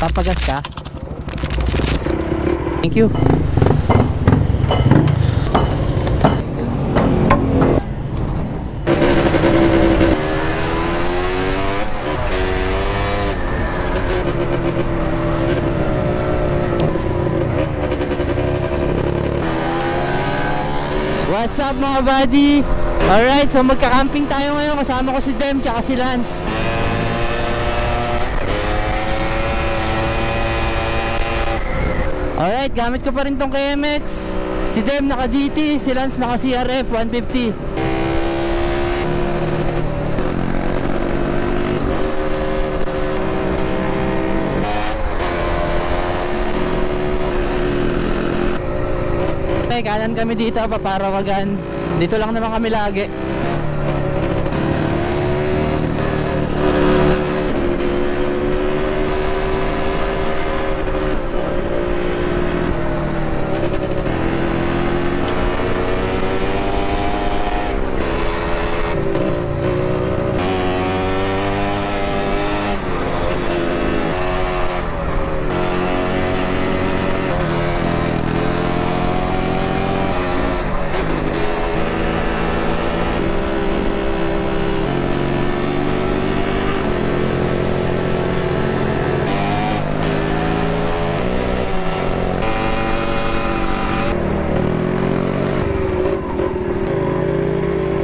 Papagas ka? Thank you. What's up mga buddy? Alright, so magka-camping tayo ngayon. Kasama ko si Dem tsaka si Lance. Alright, gamit ko pa rin tong KMX. Si Dem naka DT, si Lance naka CRF 150. Kanan kami dito, Paparawagan. Dito lang naman kami lagi.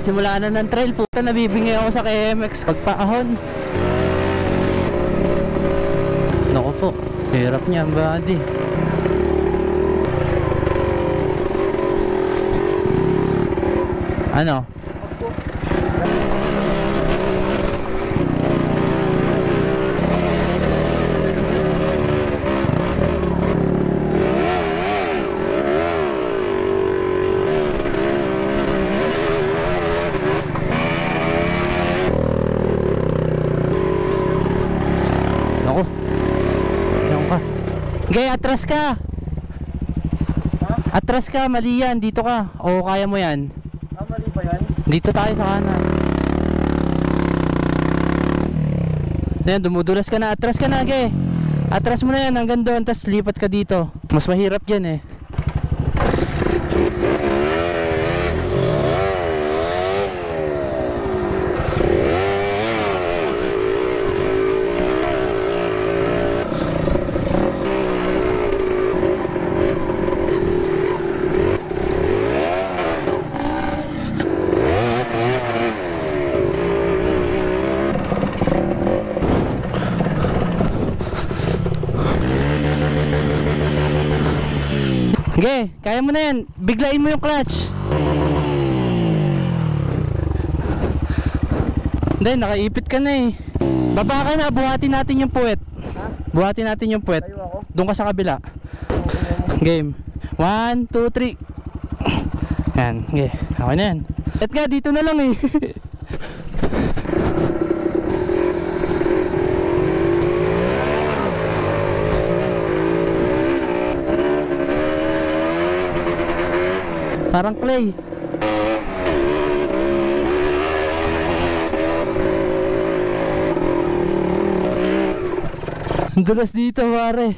Simula na ng trail, puta, nabibingay ako sa KMX pagpaahon. Naku po, hirap niya buddy. Ano? Gay, atras ka. Atras ka, mali yan. Dito ka. O kaya mo yan. Mali ba yan? Dito tayo sa kanan. Ayan, dumudulas ka na. Atras ka na, Gay. Atras mo na yan hanggang doon. Tapos lipat ka dito. Mas mahirap dyan eh. Okay, kaya mo na yan. Biglain mo yung clutch. Hindi, nakaipit ka na eh. Baba ka na, buhatin natin yung puwet. Buhatin natin yung puwet. Doon ka sa kabila. Game. 1, 2, 3. Yan, okay. Okay na yan. At nga, dito na lang eh. Parang clay. Dulas dito pare.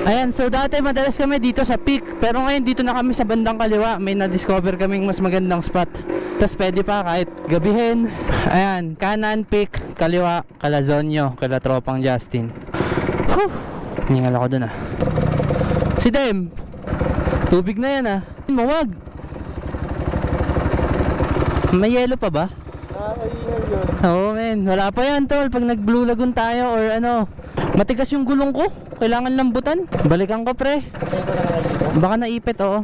Ayan, so dati madalas kami dito sa peak, pero ngayon dito na kami sa bandang kaliwa. May na-discover kaming mas magandang spot. Tapos pwede pa kahit gabihin. Ayan, kanan, peak, kaliwa, Calazonio, kala tropang Justin. Ningal ako dun ah. Si Dem, tubig na yan ah. Mawag. May yelo pa ba? Nakakaingal yun. Oo men, wala pa yan tol. Pag nag Blue Lagoon tayo or ano, matigas yung gulong ko. Kailangan lambutan. Balikan ko pre. Baka naipit, oo.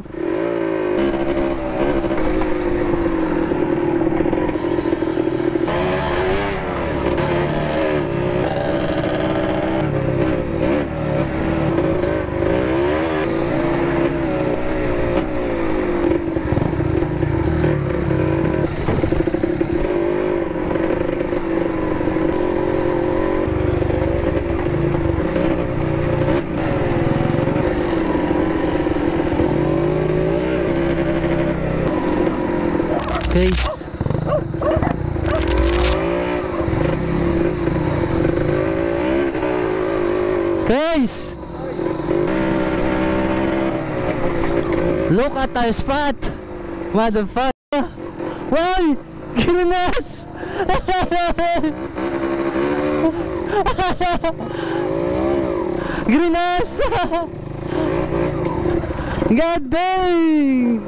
Guys. Guys! Look at our spot! Motherfucker! Why? Ginas! Grinas! God dang!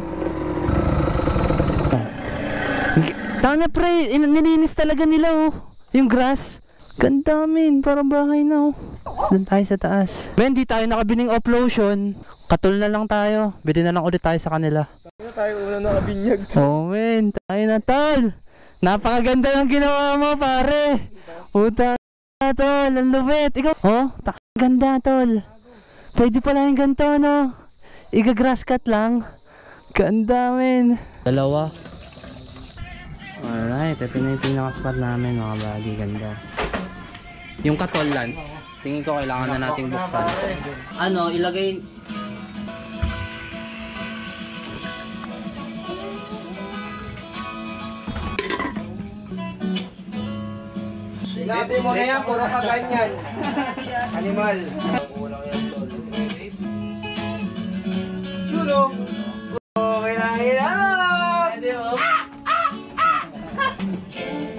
Tana pre, nilinis talaga nila oh. Yung grass. Ganda min, parang bahay na oh. Doon tayo sa taas. Ben, di tayo nakabiling off-lotion. Katul na lang tayo. Bili na lang ulit tayo sa kanila. Ano tayo una nakabinyag? Oh men, tayo na tol. Napakaganda ng ginawa mo pare. Puta na tol, ang lupit. Ikaw, oh, ganda tol. Pwede pala yung ganito no. Iga-grass cut lang. Ganda men. Dalawa. Alright, ito na yung pinaka-spot namin mga bagi. Ganda. Yung katol lance. Tingin ko kailangan na nating buksan. Ano, ilagay... Sinabi mo na yan, puro ka ganyan. Animal. Kulang yan, tol. Yuro. Okay na, hinarap. Hindi mo.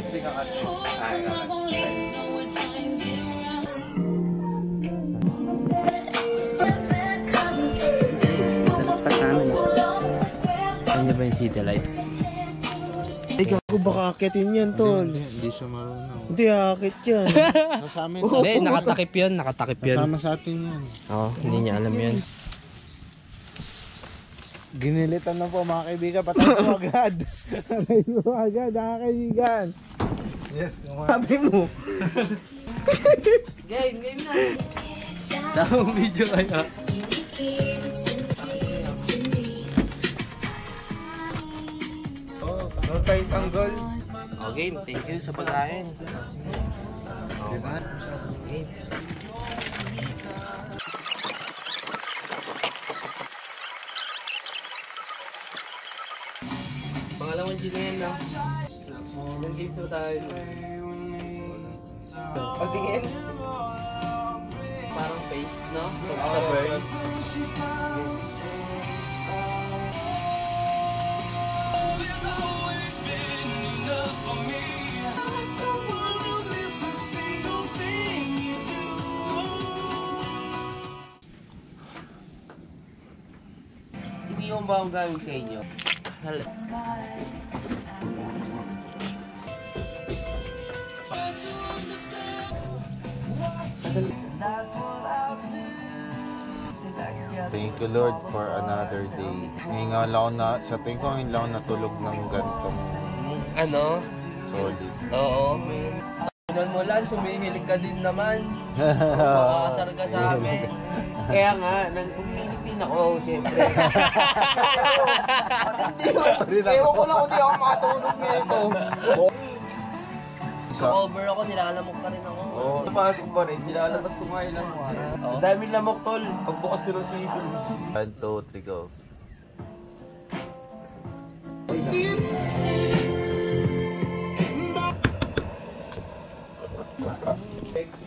Hindi ka kasi. Ay, kakas. Spot namin. Saan niyo ba yung city light? Ay, gago baka akitin yan, tol. Hindi siya marunong. Hindi, akit yan. Nasa amin. Hindi, nakatakip yun, nakatakip yun. Kasama sa atin yan. Oo, hindi niya alam yun. Ginilitan na po mga kaibigan. Patay mo agad. Patay mo agad, mga kaibigan. Yes, sabi mo. Game na. Tamang video kaya. No time tanggol. Oh, game. Thank you sa pagkain. Diba? Game. Pangalawang G na yan na. Ilang games na tayo? Pagtingin. Parang paste, no? Sa burn. Hindi yung ba ang gamit sa inyo? Hala. Thank you Lord for another day. Ngayon nga lang ako na, sa tingin ko ngayon lang ako natulog ng gantong Ano? solid. Oo, man. Tingnan mo lang, sumihilig ka din naman. Makakasar ka sa amin. Kaya nga, nang umiinit din ako, siyempre. Ewan ko lang kung di ako makatulog nito. Over ako, nilalamok ka rin ako. Oo. Napasok ba rin? Nilalabas ko nga ilang mo. Ang daming lamok, tol. Pagbukas ko ng sipon. 1, 2, 3, go.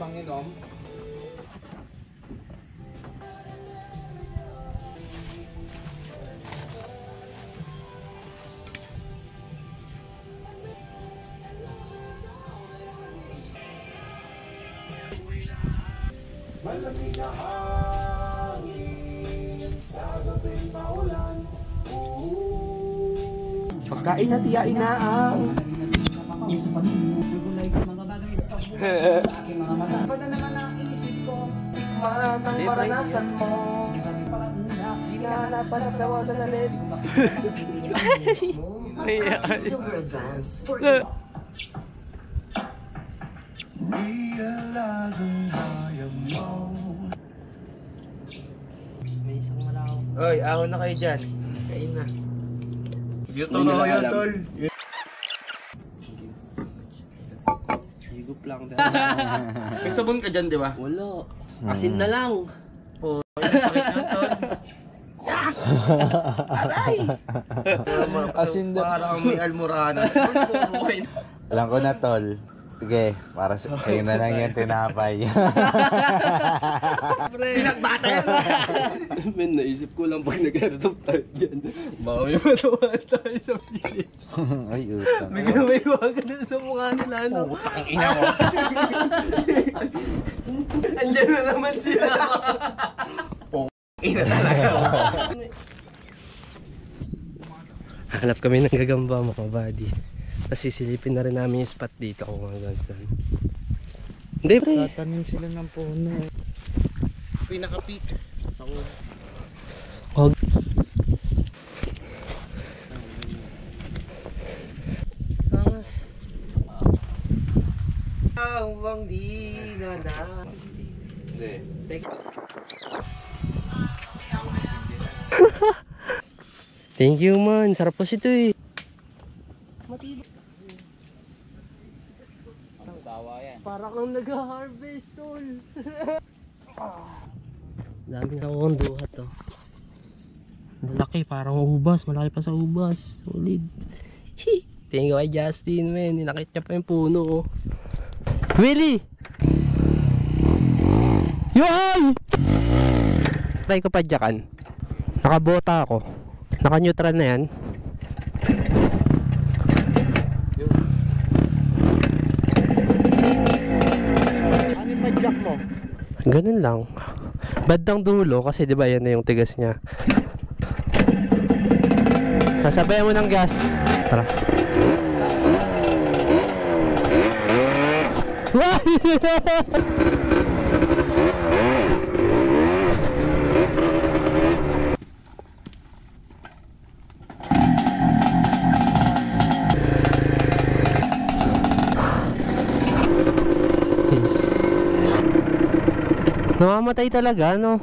Panginom. Malamig na hangin sa gabing maulan. Pagkain na tiyain na ang Pada naman ang isip ko, tikman ang paranasan mo. Hinahanap para sa wasan na bed. May isang malaw. Oy, ahon na kayo dyan. Kain na. YouTube na kayo, tol. Higup lang. May sabon ka dyan, di ba? Wala. Asin na lang. Oh, sakit ng tol. Aray! Asin daw. Parang may almoranas. Alam ko na, tol. Sige, para sa'yo na lang yan tinapay. Pinagbater! Men, naisip ko lang pag nag-airsoft tayo dyan. Baka may matawahan tayo sa pilit. Ay, utang. Bigla may waga na sa mukha nila, ano? Putang ina mo. Andyan na naman sila. Ina talaga. Hanap kami ng gagamba, mga buddy. Tapos sisilipin na rin namin yung spot dito kung hanggang saan. Hindi, pre. Tatanim sila ng puno. Pinaka-peak. Oh. Angas. Ang di na na. Thank you, man. Sarap po ito eh. Para kang nag-harvest, tol. Dami na akong duhat, to. Malaki, parang ubas. Malaki pa sa ubas. Solid. Thank you kay Justin, man. Ninakit niya pa yung puno, oh. Willie! Yoy! Try ko padyakan. Nakabota ako. Naka-neutral na yan. Ano yung padyak mo? Ganun lang. Bandang dulo kasi 'di ba yan na yung tigas niya. Sasabayan mo ng gas. Tara. Namamatay talaga, no?